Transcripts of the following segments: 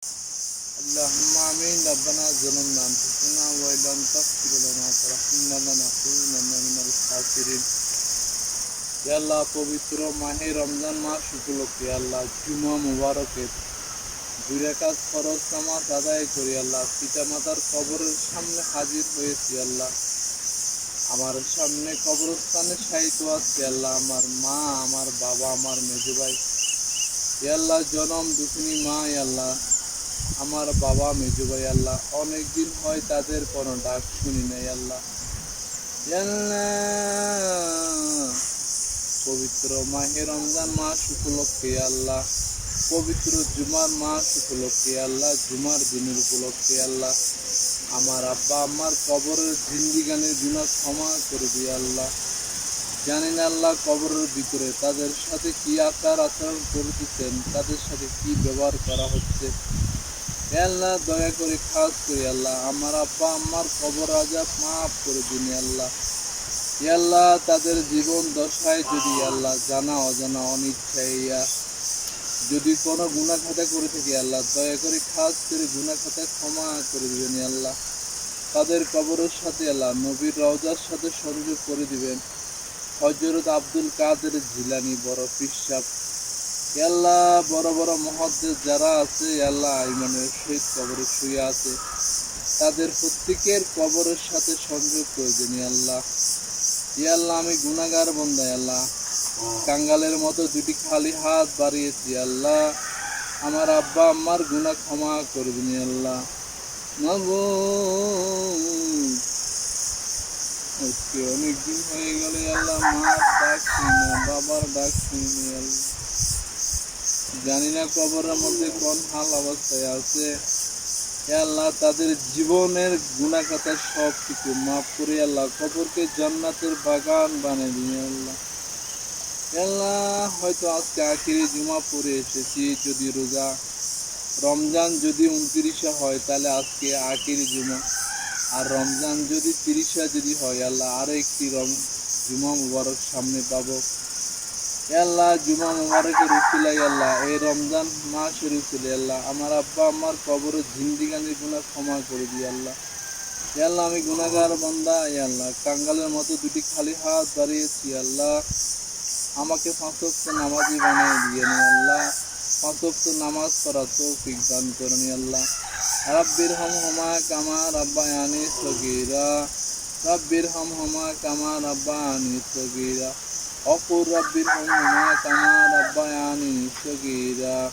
اللهم آمين ربنا ظلمنا أنفسنا وإن لم تغفر لنا وترحمنا لنكونن من الخاسرين ইয়া আল্লাহ পবিত্র মাহে রমজান মাস উপলক্ষে আল্লাহ জুমা মুবারকের 2 রাকাত ফরজ নামাজ আদায় করি আল্লাহ পিতামাতার কবরের সামনে হাজির হয়েছি আল্লাহ আমার সামনে কবরস্থানে শায়িত আছে আল্লাহ আমার মা আমার বাবা আমার মেজো ভাই ইয়া আল্লাহ জনম দুঃখিনী মা ইয়া আল্লাহ আমার বাবা মেজো ভাই আল্লাহ অনেক দিন হয় তাদের কোনো ডাক শুনি নাই আল্লাহ পবিত্র মাহে রমজান মাস উপলক্ষে আল্লাহ পবিত্র জুমার মাস উপলক্ষে আল্লাহ জুমার দিনের উপলক্ষে আল্লাহ আমার আব্বা আমার কবরের জিন্দিগানের গুনাহ ক্ষমা করে দিয়ে আল্লাহ জানি না আল্লাহ কবরের ভিতরে তাদের সাথে কি আচার আচরণ করতেছেন তাদের সাথে কি ব্যবহার করা হচ্ছে আল্লাহ দয়া করে খাস করে আল্লাহ আমার আব্বা আমার কবর আযাব মাফ করে দিন আল্লাহ আল্লাহ তাদের জীবন দশায় যদি আল্লাহ জানা অজানা অনিচ্ছাইয়া যদি কোনো গুনাহ খাতা করে থাকি আল্লাহ দয়া করে খাস করে গুনাহ খাতা ক্ষমা করে দিবেন আল্লাহ তাদের কবরের সাথে আল্লাহ নবীর রওজার সাথে সংযোগ করে দিবেন হযরত আব্দুল কাদের জিলানী বড় পীর সাহেব আল্লাহ বড় বড় মুহাদ্দিস যারা আছে আল্লাহ ইমানের সহিত কবরে শুয়ে আছে তাদের প্রত্যেকের কবরের সাথে সংযোগ করে দিন আল্লাহ ইয়া আল্লাহ আমি গুনাহগার বান্দা আল্লাহ কাঙ্গালের মতো দুটি খালি হাত বাড়িয়েছি আল্লাহ আমার আব্বা আমার গুনাহ ক্ষমা করে দিন আল্লাহ আজকে অনেক দিন হয়ে গেল আল্লাহ মার ডাক শুনি না বাবার ডাক শুনি আল্লাহ জানি না কবরের মধ্যে কোন হাল অবস্থায় আছে আল্লাহ তাদের জীবনের গুনাহ খাতা সব কিছু মাফ করে আল্লাহ কবরকে জান্নাতের বাগান বানিয়ে দিন আল্লাহ আল্লাহ হয়তো আজকে আখিরি জুমা পড়ে এসেছি যদি রোজা রমজান যদি 29 হয় তাহলে আজকে আখিরি জুমা আর রমজান যদি 30 যদি হয় আল্লাহ আরো একটি জুমা মুবারক সামনে পাবো আল্লাহ জুমা মুবারকের উসিলাই আল্লাহ এই রমজান মাসের উসিলাই আল্লাহ আমার আব্বা আমার কবরের জিন্দিগানির গুনাহ ক্ষমা করে দিই আল্লাহ আল্লাহ আমি গুনাহগার বান্দা আল্লাহ কাঙ্গালের মতো দুটি খালি হাত বাড়িয়েছি আল্লাহ আমাকে 5 ওয়াক্ত নামাজি বানিয়ে দিয়ে আল্লাহ 5 ওয়াক্ত নামাজ পড়া তৌফিক দান করুন আল্লাহ রাব্বির হামহুমা কামা রাব্বায়ানি সগীরা রাব্বির হামহুমা কামা রাব্বায়ানি সগীরা وقل رب ارحمهما كما ربياني صغيرا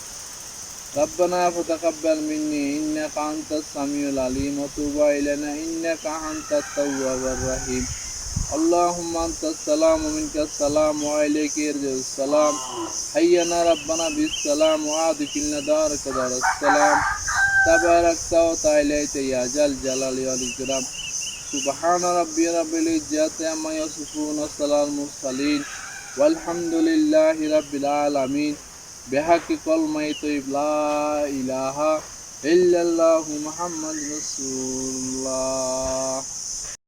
ربنا فتقبل مني إنك أنت السميع العليم وتب إلينا إنك أنت التواب الرحيم اللهم أنت السلام ومنك السلام وإليك يرجع السلام حينا ربنا بالسلام وأدخلنا دارك دار السلام تباركت وتعاليت يا ذا الجلال والإكرام سبحان ربي رب العزة عما يصفون وسلام المرسلين والحمد لله رب العالمين بحق كلمة طيب لا إله إلا الله محمد رسول الله